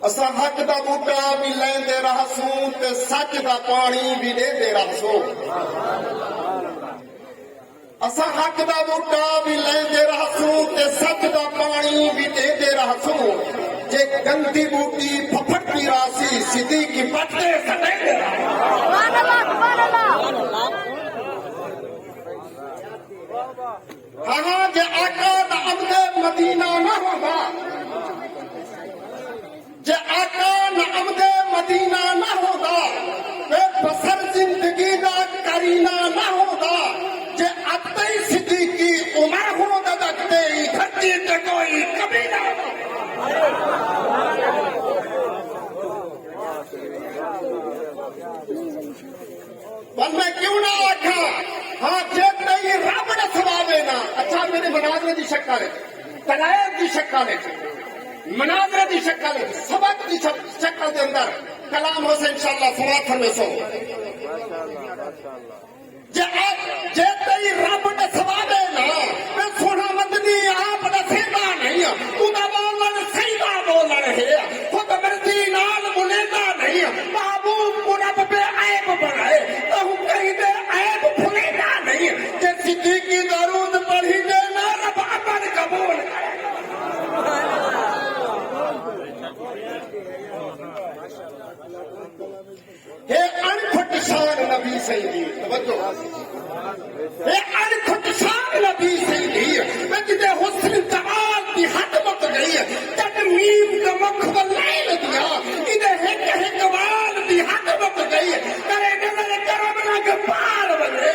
اساں حق دا بوٹا بھی لیندے رہسوں تے سچ دا پانی بھی دیندے رہسوں اساں حق دا بوٹا بھی لیندے رہسوں تے سچ دا پانی بھی دیندے رہسوں جے گندی بوٹی پھپھڑتی راسی سدھی کی پٹے سٹیندے رہسوں ہاں جے آقا دا عبد مدینہ نہ ہوگا جے آقا نہ عبد مدینہ نہ ہوگا بسر زندگی دا کرینہ نہ ہوگا جے عبد صدیقی عمر ہوگا دکھتے ہی دھرتی تے کوئی کبھی نہ پر میں کیوں نہ آکھا ہاں جے تئی رب نہ سوابے نا اچھا میرے مناظرے دی شکل ہے دلائل دی شکل ہے مناظرے دی شکل ہے سبق دی شکل دے اندر کلام ہو سے انشاءاللہ سماعت میں سو جے تئی رب نہ سوابے نا میں سونا مدنی آپ نہ سیدھا نہیں تو دا بولن سیدھا بولن ہے خود مرضی نال بلیدا نہیں محبوب کو رب پہ عیب بنائے تو ہم کہیں دے عیب بھلیدا نہیں جے صدیقی درود پڑھی دے نا رب عمل قبول کرے ہے انکھٹ شان نبی سیدی توجہ ہے انکھٹ شان نبی سیدی میں جدے حسن جمال دی حد مک گئی جب میم کا مکھ واللیل دیا ادھے ہک وال دی حد مک گئی کرے نظر کرم لگ پار بنے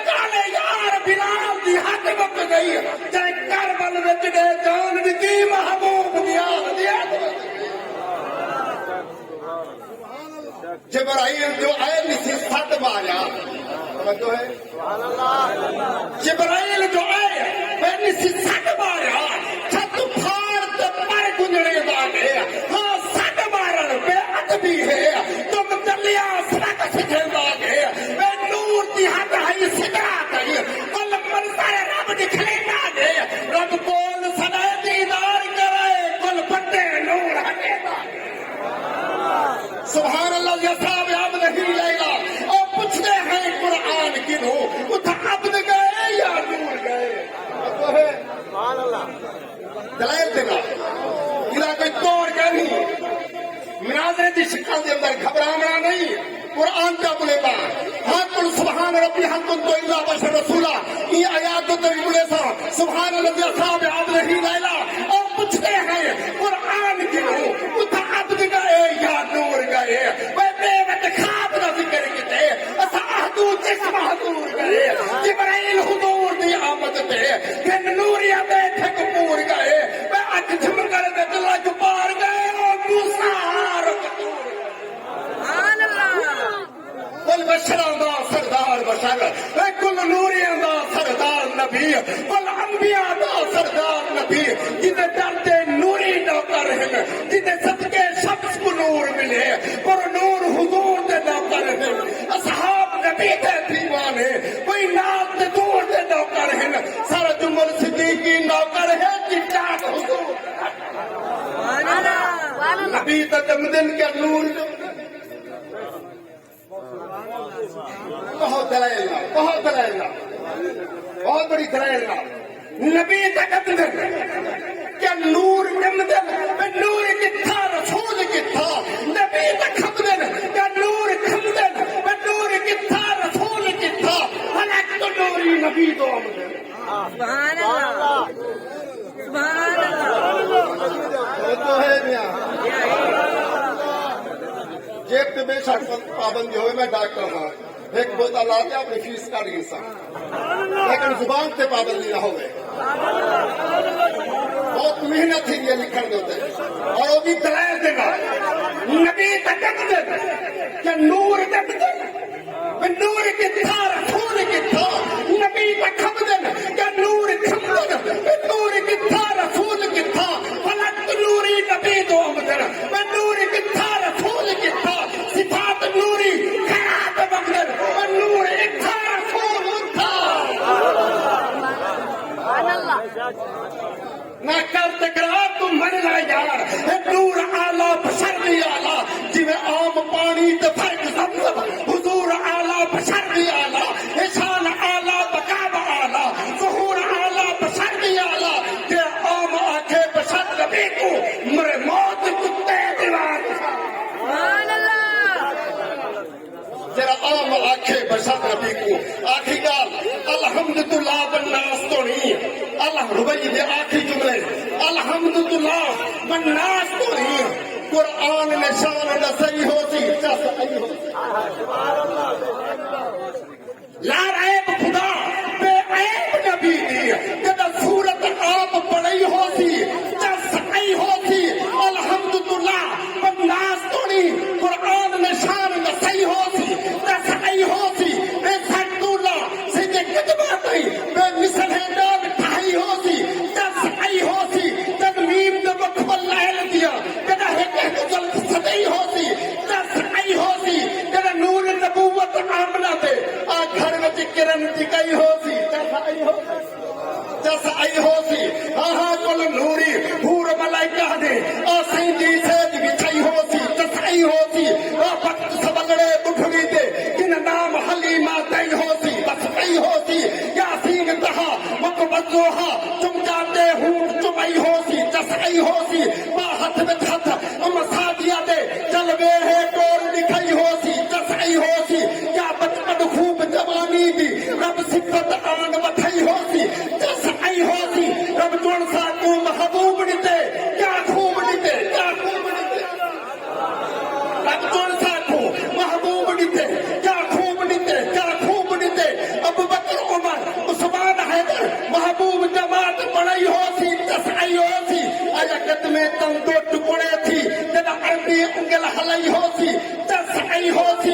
کالے یار بلال دی حد مک گئی جائے کربل وچ دے جان دی محبوب دیا جبرائیل جو آئے نسی سٹ ماریا جبرائیل جو آئے نسی سٹ ماریا چھت پھاڑ تے پر گنجڑے بانے ہاں سٹ مارن بے ادبی ہے تم دلیا سرک سکھے بانے بے نور دی حد ہے سدرا کئی کل منظر رب دکھلے بانے رب کول سدائے دیدار کرائے کل بٹے نور ہٹے بانے سبحان اللہ یہ صاحب اب نہیں لے گا اور پوچھتے ہیں قرآن کنوں اتھا عبد گئے یا نور گئے سبحان اللہ دلائل دینا ادھا کوئی توڑ گئے نہیں مناظرے دی شکل دے اندر گھبرانا نہیں قرآن کا بلے با ہاں کل سبحان ربی ہم کن تو اللہ بشر رسولہ یہ آیات تو بلے سا سبحان اللہ یہ صاحب اب نہیں لے گا اور پوچھتے ہیں قرآن کنوں اتھا عبد گئے یا نور گئے وہ بے وقت خواب نہ ذکر کتے اسا احدو جسم حضور گئے جبرائیل حضور دی آمد تے پھر نوریا بیٹھے کپور گئے وہ اچھ جھمگر دے دلہ جبار گئے اور موسیٰ رکتور سبحان اللہ کل بشران دا سردار بشر کل نوریان دا سردار نبی کل انبیاء دا سردار نبی جنہیں ڈرتے نوری نوکر ہیں جنہیں صدقے شخص کو نور ملے پر نور حضور دے نوکر ہیں اصحاب نبی دے دیوان ہیں کوئی نام دے دور دے نوکر ہیں سارا جمل صدیقی نوکر ہے جنٹان حضور نبی تجمدن کے نور بہت دلائل بہت دلائل بہت بڑی دلائل نبی تجمدن کیا نور جمدن نور کتھا رسول کتھا نبی تجمدن کیا نور کھمدن نور کتھا رسول کتھا حلق تو نوری نبی تو آمدن سبحان اللہ سبحان اللہ جیب پہ بے شک پابندی ہوئے میں ڈاکٹر ہوں ایک بوتا لاتے اپنی فیس کا ریسا لیکن زبان سے پابندی نہ ہوئے بہت محنت ہی یہ لکھن دیتے اور وہ بھی دلائل دینا نبی تجمدن کہ نور جمدن نور کی تھا رسول کی تھا نبی تجمدن کہ نور کھمدن نور کی تھا رسول کی تھا فلک نوری نبی دو آمدن نور کی تھا رسول کی تھا صفات نوری خیرات مقدر نور ایک تھا رسول تھا نہ کر تکرار تم من لا یار نور آلہ میرا عام آنکھیں بشد نبی کو آخری گال الحمدللہ والناس تو نہیں اللہ ربی دے آخری جملے الحمدللہ والناس تو نہیں قرآن نشان نصری ہوتی لا عیب خدا بے عیب نبی دی جب صورت آپ پڑھائی ہوتی جب سعی ہوتی الحمدللہ والناس تو نہیں قرآن نشان نصری ہوتی جب سعی ہوتی بے سکتولہ سجے کتبہ نہیں بے مثل ہے نام ٹھائی ہوتی جب سعی ہوتی جب میم نے مقبل لائل دیا جب سدائی ہوتی جب سعی ہوتی جب نور نبوت آمنہ دے گھر میں کرن ٹکائی ہوتی جس آئی ہوتی آہاں کل نوری پور ملائکہ دے آسین دی سید بچائی ہوتی جس آئی ہوتی وقت سبگڑے بٹھڑی دے جن نام حلیمہ دائی ہوتی بس آئی ہوتی یاسین کہا مقبضوہا تم جاتے ہوں چمائی ہوتی جس آئی ہوتی باہت میں تھت مسادیہ دے جلوے ہے ٹور لکھائی ہوتی جس آئی ہوتی یا بچپن خوب جوانی دی رب صفت آن وٹھائی ہوتی جس آئی ہوتی رب جون سا کو محبوب دیتے کیا خوب دیتے کیا خوب دیتے رب جون سا کو محبوب دیتے کیا خوب دیتے کیا خوب دیتے ابو بکر عمر عثمان حیدر محبوب جماعت پڑھائی ہوتی جس آئی ہوتی آیا قد میں تندو ٹکڑے تھی جنا عربی انگل حلائی ہوتی جس آئی ہوتی